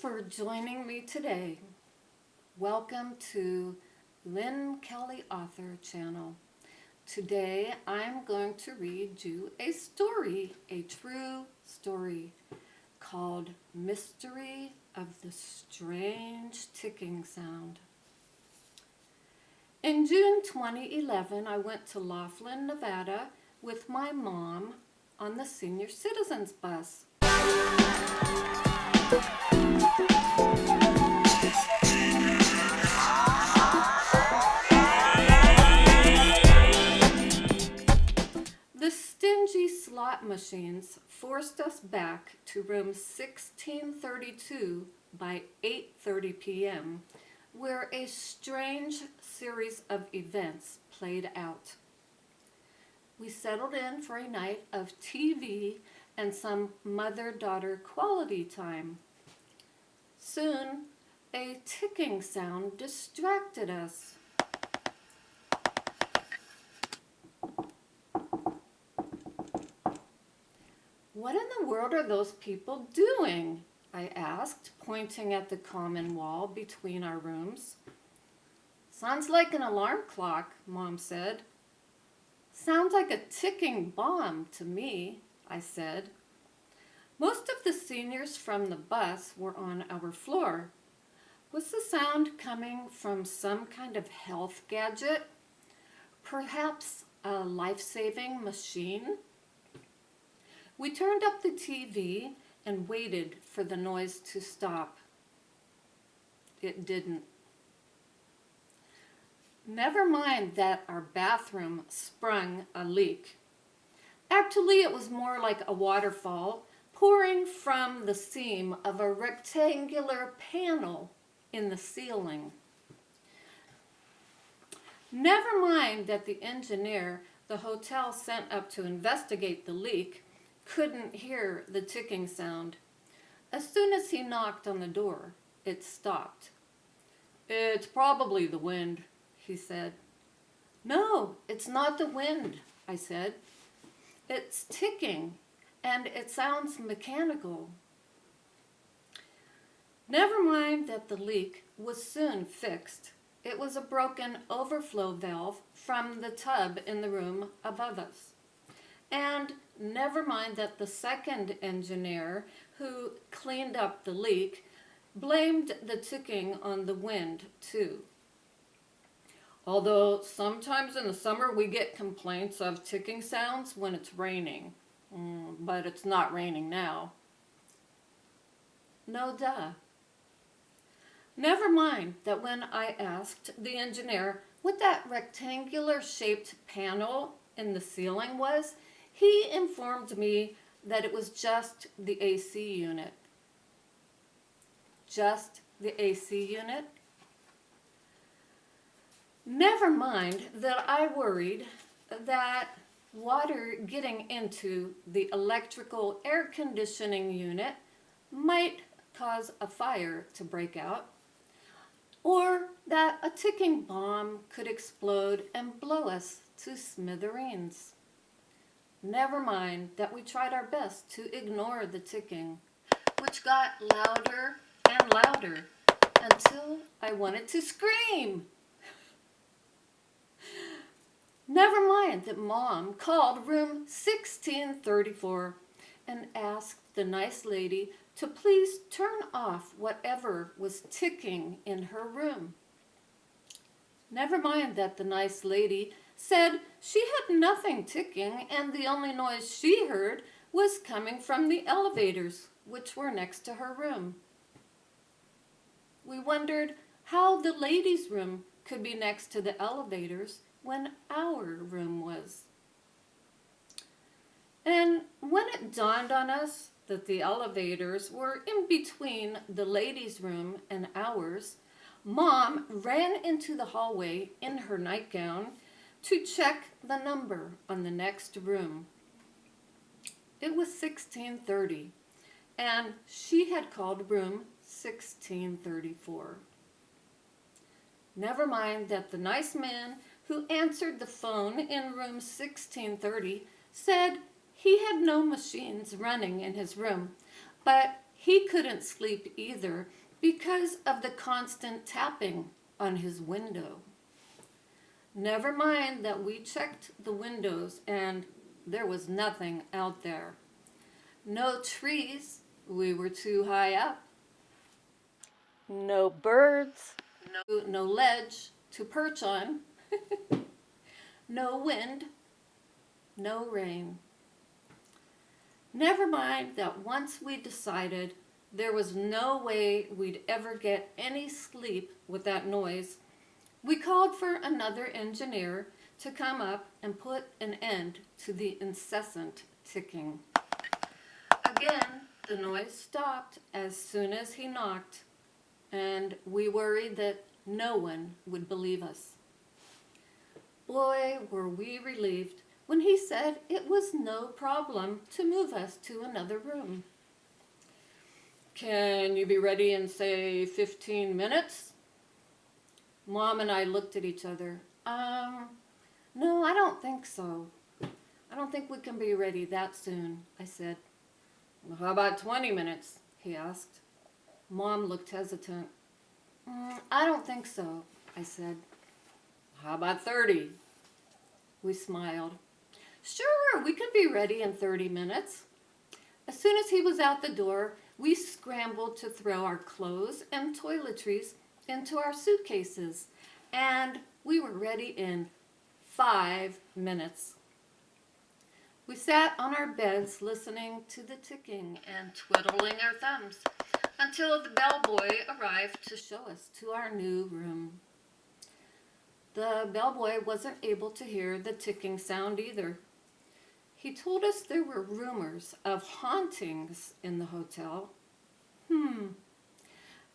for joining me today. Welcome to Lynn Kelley Author Channel. Today I'm going to read you a story, a true story, called Mystery of the Strange Ticking Sound. In June 2011, I went to Laughlin, Nevada with my mom on the senior citizens bus. The stingy slot machines forced us back to room 1632 by 8:30 p.m., where a strange series of events played out. We settled in for a night of TV and some mother-daughter quality time. Soon, a ticking sound distracted us. "What in the world are those people doing?" I asked, pointing at the common wall between our rooms. "Sounds like an alarm clock," Mom said. "Sounds like a ticking bomb to me," I said. Most of the seniors from the bus were on our floor. Was the sound coming from some kind of health gadget? Perhaps a life-saving machine? We turned up the TV and waited for the noise to stop. It didn't. Never mind that our bathroom sprung a leak. Actually, it was more like a waterfall pouring from the seam of a rectangular panel in the ceiling. Never mind that the engineer the hotel sent up to investigate the leak couldn't hear the ticking sound. As soon as he knocked on the door, it stopped. "It's probably the wind," he said. "No, it's not the wind," I said. "It's ticking, and it sounds mechanical." Never mind that the leak was soon fixed. It was a broken overflow valve from the tub in the room above us. And never mind that the second engineer who cleaned up the leak blamed the ticking on the wind too. Although sometimes in the summer we get complaints of ticking sounds when it's raining. But it's not raining now. No duh. Never mind that when I asked the engineer what that rectangular-shaped panel in the ceiling was, he informed me that it was just the AC unit. Just the AC unit? Never mind that I worried that water getting into the electrical air conditioning unit might cause a fire to break out, or that a ticking bomb could explode and blow us to smithereens. Never mind that we tried our best to ignore the ticking, which got louder and louder until I wanted to scream. Never mind that Mom called room 1634 and asked the nice lady to please turn off whatever was ticking in her room. Never mind that the nice lady said she had nothing ticking and the only noise she heard was coming from the elevators, which were next to her room. We wondered how the ladies' room could be next to the elevators when our room was. And when it dawned on us that the elevators were in between the ladies' room and ours, Mom ran into the hallway in her nightgown to check the number on the next room. It was 1630, and she had called room 1634. Never mind that the nice man who answered the phone in room 1630 said he had no machines running in his room, but He couldn't sleep either because of the constant tapping on his window. Never mind that we checked the windows and there was nothing out there. No trees, we were too high up. No birds, no ledge to perch on. No wind, no rain. Never mind that once we decided there was no way we'd ever get any sleep with that noise, we called for another engineer to come up and put an end to the incessant ticking. Again, the noise stopped as soon as he knocked, and we worried that no one would believe us. Boy, were we relieved when he said it was no problem to move us to another room. Can you be ready in, say, 15 minutes? Mom and I looked at each other. No, I don't think so. I don't think we can be ready that soon, I said. Well, how about 20 minutes? He asked. Mom looked hesitant. I don't think so, I said. How about 30? We smiled. Sure, we can be ready in 30 minutes. As soon as he was out the door, we scrambled to throw our clothes and toiletries into our suitcases, and we were ready in 5 minutes. We sat on our beds listening to the ticking and twiddling our thumbs until the bellboy arrived to show us to our new room. The bellboy wasn't able to hear the ticking sound either. He told us there were rumors of hauntings in the hotel.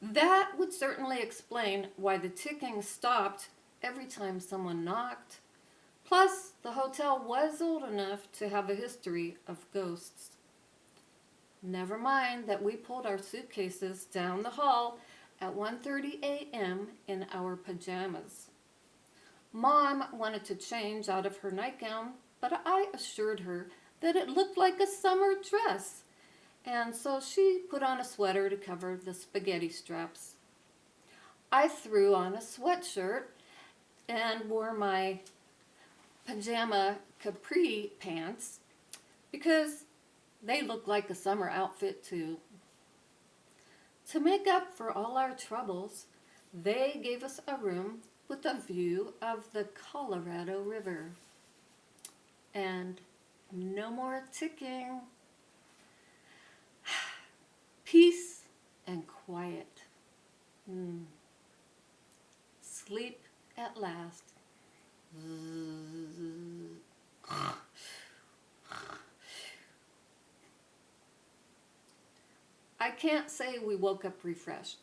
That would certainly explain why the ticking stopped every time someone knocked. Plus, the hotel was old enough to have a history of ghosts. Never mind that we pulled our suitcases down the hall at 1:30 a.m. in our pajamas. Mom wanted to change out of her nightgown, but I assured her that it looked like a summer dress, and so she put on a sweater to cover the spaghetti straps. I threw on a sweatshirt and wore my pajama capri pants because they looked like a summer outfit too. To make up for all our troubles, they gave us a room with a view of the Colorado River. And no more ticking. Peace and quiet. Sleep at last. I can't say we woke up refreshed.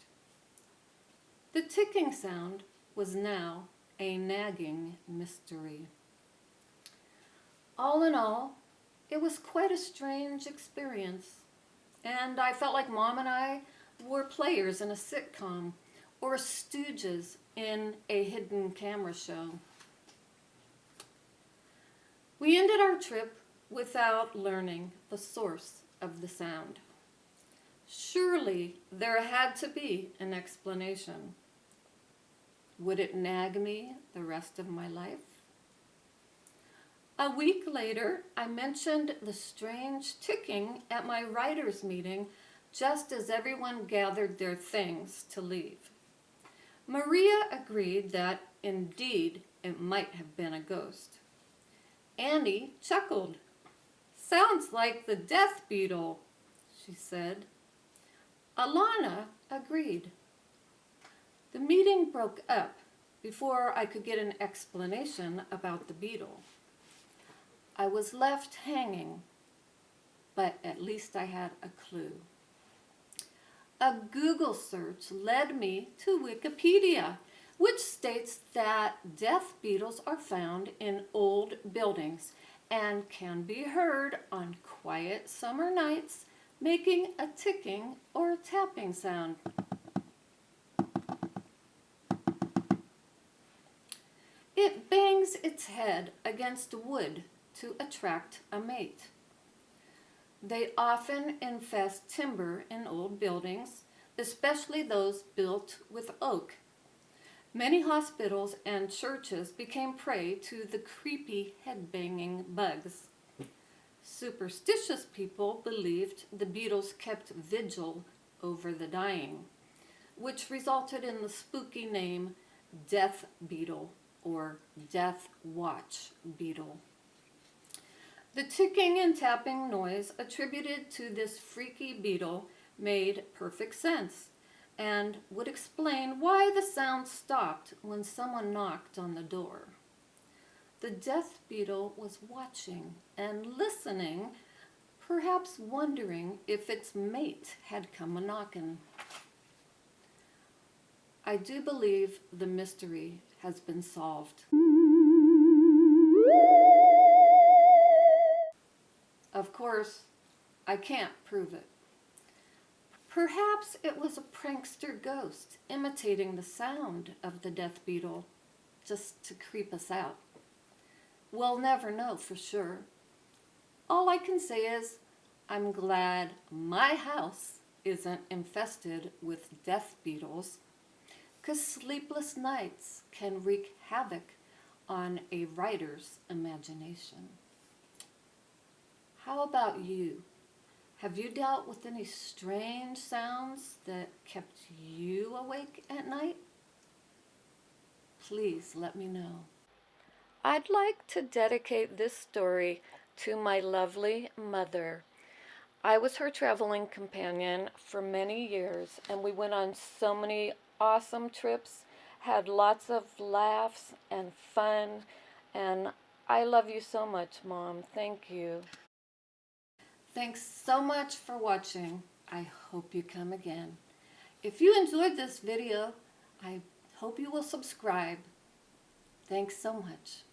The ticking sound was now a nagging mystery. All in all, it was quite a strange experience, and I felt like Mom and I were players in a sitcom or stooges in a hidden camera show. We ended our trip without learning the source of the sound. Surely there had to be an explanation. Would it nag me the rest of my life? A week later, I mentioned the strange ticking at my writers' meeting just as everyone gathered their things to leave. Maria agreed that, indeed, it might have been a ghost. Annie chuckled. Sounds like the death beetle, she said. Alana agreed. The meeting broke up before I could get an explanation about the beetle. I was left hanging, but at least I had a clue. A Google search led me to Wikipedia, which states that death beetles are found in old buildings and can be heard on quiet summer nights making a ticking or tapping sound. It bangs its head against wood to attract a mate. They often infest timber in old buildings, especially those built with oak. Many hospitals and churches became prey to the creepy head-banging bugs. Superstitious people believed the beetles kept vigil over the dying, which resulted in the spooky name death beetle or death watch beetle. The ticking and tapping noise attributed to this freaky beetle made perfect sense and would explain why the sound stopped when someone knocked on the door. The death beetle was watching and listening, perhaps wondering if its mate had come a-knockin'. I do believe the mystery has been solved. Of course, I can't prove it. Perhaps it was a prankster ghost imitating the sound of the death beetle just to creep us out. We'll never know for sure. All I can say is I'm glad my house isn't infested with death beetles, 'cause sleepless nights can wreak havoc on a writer's imagination. How about you? Have you dealt with any strange sounds that kept you awake at night? Please let me know. I'd like to dedicate this story to my lovely mother. I was her traveling companion for many years, and we went on so many awesome trips, had lots of laughs and fun, and I love you so much, Mom. Thank you. Thanks so much for watching. I hope you come again. If you enjoyed this video, I hope you will subscribe. Thanks so much.